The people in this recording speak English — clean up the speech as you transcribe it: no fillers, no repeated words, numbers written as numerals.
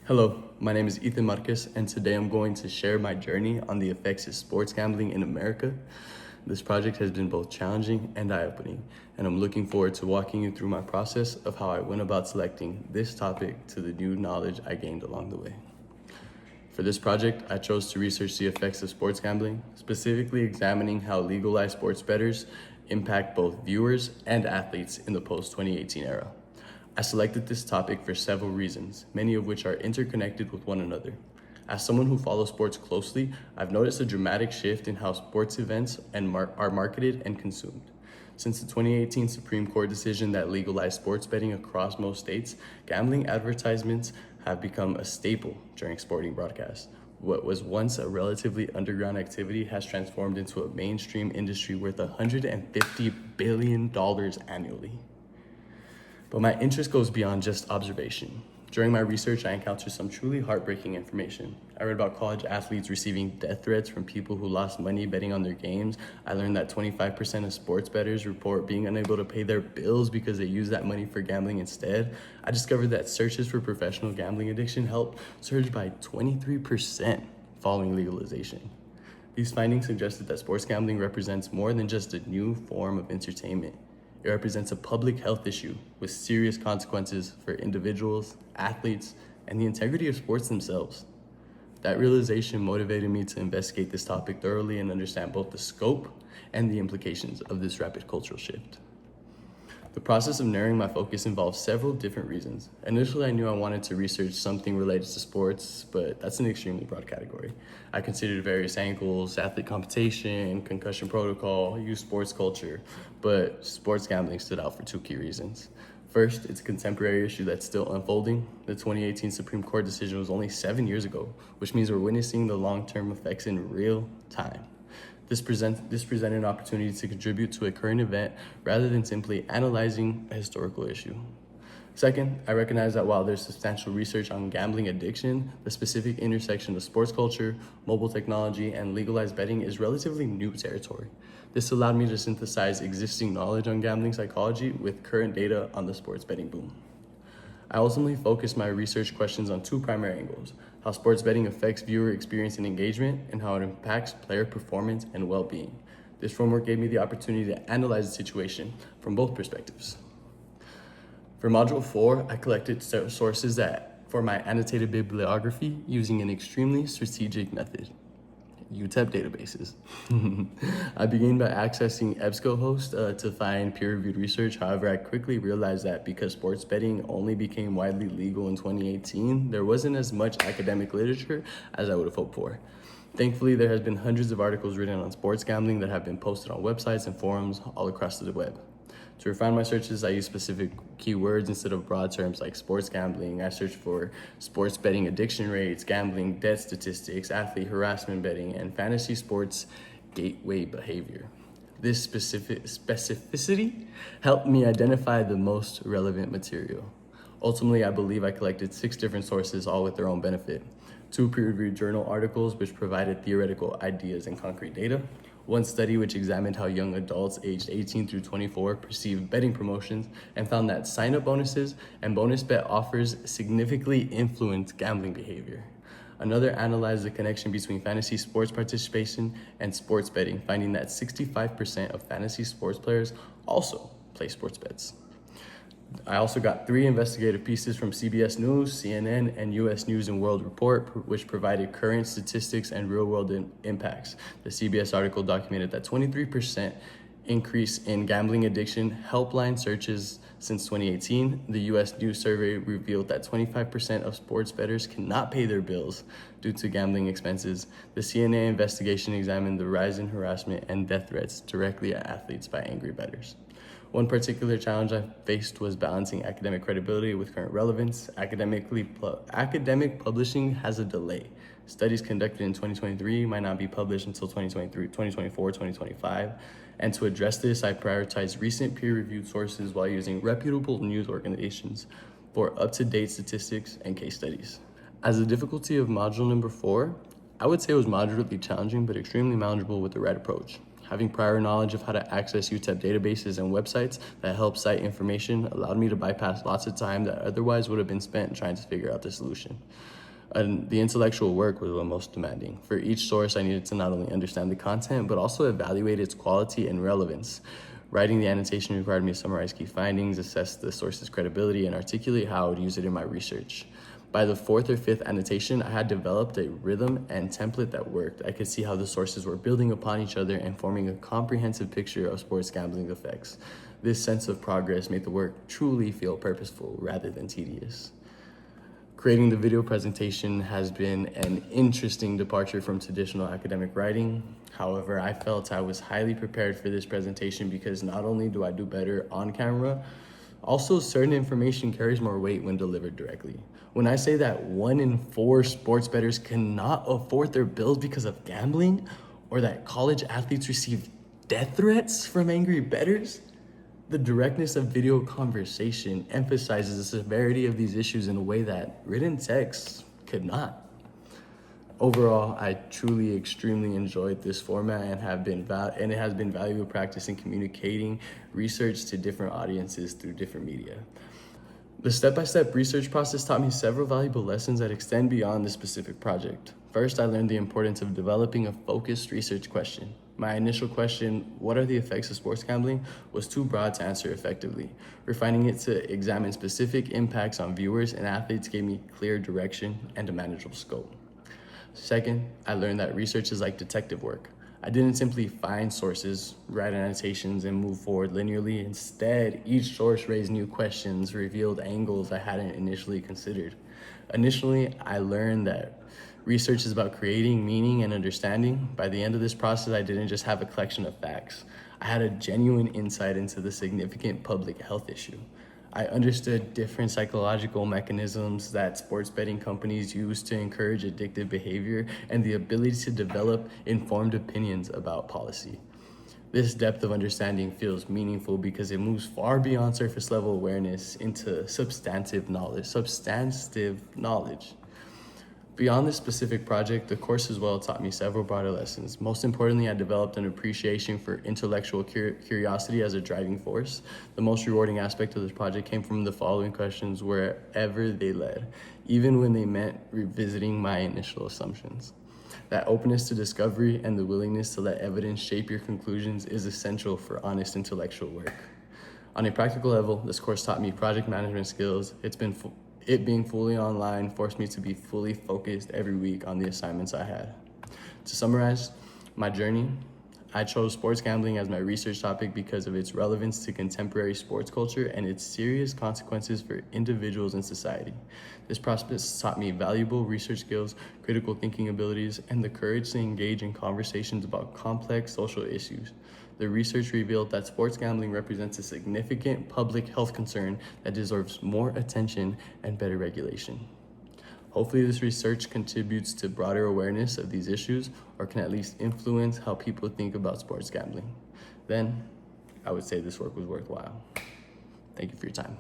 Hello, my name is Ethan Marquez, and today I'm going to share my journey on the effects of sports gambling in America. This project has been both challenging and eye-opening, and I'm looking forward to walking you through my process of how I went about selecting this topic to the new knowledge I gained along the way. For this project, I chose to research the effects of sports gambling, specifically examining how legalized sports bettors impact both viewers and athletes in the post-2018 era. I selected this topic for several reasons, many of which are interconnected with one another. As someone who follows sports closely, I've noticed a dramatic shift in how sports events are marketed and consumed. Since the 2018 Supreme Court decision that legalized sports betting across most states, gambling advertisements have become a staple during sporting broadcasts. What was once a relatively underground activity has transformed into a mainstream industry worth $150 billion annually. But my interest goes beyond just observation. During my research, I encountered some truly heartbreaking information. I read about college athletes receiving death threats from people who lost money betting on their games. I learned that 25% of sports bettors report being unable to pay their bills because they use that money for gambling instead. I discovered that searches for professional gambling addiction helped surge by 23% following legalization. These findings suggested that sports gambling represents more than just a new form of entertainment. It represents a public health issue with serious consequences for individuals, athletes, and the integrity of sports themselves. That realization motivated me to investigate this topic thoroughly and understand both the scope and the implications of this rapid cultural shift. The process of narrowing my focus involved several different reasons. Initially, I knew I wanted to research something related to sports, but that's an extremely broad category. I considered various angles: athlete compensation, concussion protocol, youth sports culture, but sports gambling stood out for two key reasons. First, it's a contemporary issue that's still unfolding. The 2018 Supreme Court decision was only 7 years ago, which means we're witnessing the long-term effects in real time. This presented an opportunity to contribute to a current event rather than simply analyzing a historical issue. Second, I recognize that while there's substantial research on gambling addiction, the specific intersection of sports culture, mobile technology, and legalized betting is relatively new territory. This allowed me to synthesize existing knowledge on gambling psychology with current data on the sports betting boom. I ultimately focused my research questions on two primary angles: how sports betting affects viewer experience and engagement, and how it impacts player performance and well-being. This framework gave me the opportunity to analyze the situation from both perspectives. For Module 4, I collected sources for my annotated bibliography using an extremely strategic method: UTEP databases. I began by accessing EBSCOhost to find peer-reviewed research. However, I quickly realized that because sports betting only became widely legal in 2018, there wasn't as much academic literature as I would have hoped for. Thankfully, there has been hundreds of articles written on sports gambling that have been posted on websites and forums all across the web. To refine my searches, I use specific keywords instead of broad terms like sports gambling. I searched for sports betting addiction rates, gambling death statistics, athlete harassment betting, and fantasy sports gateway behavior. This specificity helped me identify the most relevant material. Ultimately, I believe I collected 6 different sources, all with their own benefit: 2 peer-reviewed journal articles, which provided theoretical ideas and concrete data; 1 study which examined how young adults aged 18 through 24 perceive betting promotions and found that sign-up bonuses and bonus bet offers significantly influence gambling behavior. Another analyzed the connection between fantasy sports participation and sports betting, finding that 65% of fantasy sports players also play sports bets. I also got 3 investigative pieces from CBS News, CNN, and US News and World Report, which provided current statistics and real-world impacts. The CBS article documented that 23% increase in gambling addiction helpline searches since 2018. The US News survey revealed that 25% of sports bettors cannot pay their bills due to gambling expenses. The CNN investigation examined the rise in harassment and death threats directly at athletes by angry bettors. One particular challenge I faced was balancing academic credibility with current relevance. Academic publishing has a delay. Studies conducted in 2023 might not be published until 2024, 2025. And to address this, I prioritized recent peer-reviewed sources while using reputable news organizations for up-to-date statistics and case studies. As the difficulty of module number 4, I would say it was moderately challenging but extremely manageable with the right approach. Having prior knowledge of how to access UTEP databases and websites that help cite information allowed me to bypass lots of time that otherwise would have been spent trying to figure out the solution. And the intellectual work was the most demanding. For each source, I needed to not only understand the content, but also evaluate its quality and relevance. Writing the annotation required me to summarize key findings, assess the source's credibility, and articulate how I would use it in my research. By the fourth or fifth annotation, I had developed a rhythm and template that worked. I could see how the sources were building upon each other and forming a comprehensive picture of sports gambling effects. This sense of progress made the work truly feel purposeful rather than tedious. Creating the video presentation has been an interesting departure from traditional academic writing. However, I felt I was highly prepared for this presentation because not only do I do better on camera, also certain information carries more weight when delivered directly. When I say that 1 in 4 sports bettors cannot afford their bills because of gambling, or that college athletes receive death threats from angry bettors, the directness of video conversation emphasizes the severity of these issues in a way that written text could not. Overall, I truly extremely enjoyed this format and it has been valuable practice in communicating research to different audiences through different media. The step-by-step research process taught me several valuable lessons that extend beyond the specific project. First, I learned the importance of developing a focused research question. My initial question, what are the effects of sports gambling, was too broad to answer effectively. Refining it to examine specific impacts on viewers and athletes gave me clear direction and a manageable scope. Second, I learned that research is like detective work. I didn't simply find sources, write annotations, and move forward linearly. Instead, each source raised new questions, revealed angles I hadn't initially considered. Initially, I learned that research is about creating meaning and understanding. By the end of this process, I didn't just have a collection of facts. I had a genuine insight into the significant public health issue. I understood different psychological mechanisms that sports betting companies use to encourage addictive behavior and the ability to develop informed opinions about policy. This depth of understanding feels meaningful because it moves far beyond surface level awareness into substantive knowledge. Beyond this specific project, the course as well taught me several broader lessons. Most importantly, I developed an appreciation for intellectual curiosity as a driving force. The most rewarding aspect of this project came from the following questions wherever they led, even when they meant revisiting my initial assumptions. That openness to discovery and the willingness to let evidence shape your conclusions is essential for honest intellectual work. On a practical level, this course taught me project management skills. It being fully online forced me to be fully focused every week on the assignments I had. To summarize my journey, I chose sports gambling as my research topic because of its relevance to contemporary sports culture and its serious consequences for individuals and society. This process taught me valuable research skills, critical thinking abilities, and the courage to engage in conversations about complex social issues. The research revealed that sports gambling represents a significant public health concern that deserves more attention and better regulation. Hopefully this research contributes to broader awareness of these issues or can at least influence how people think about sports gambling. Then I would say this work was worthwhile. Thank you for your time.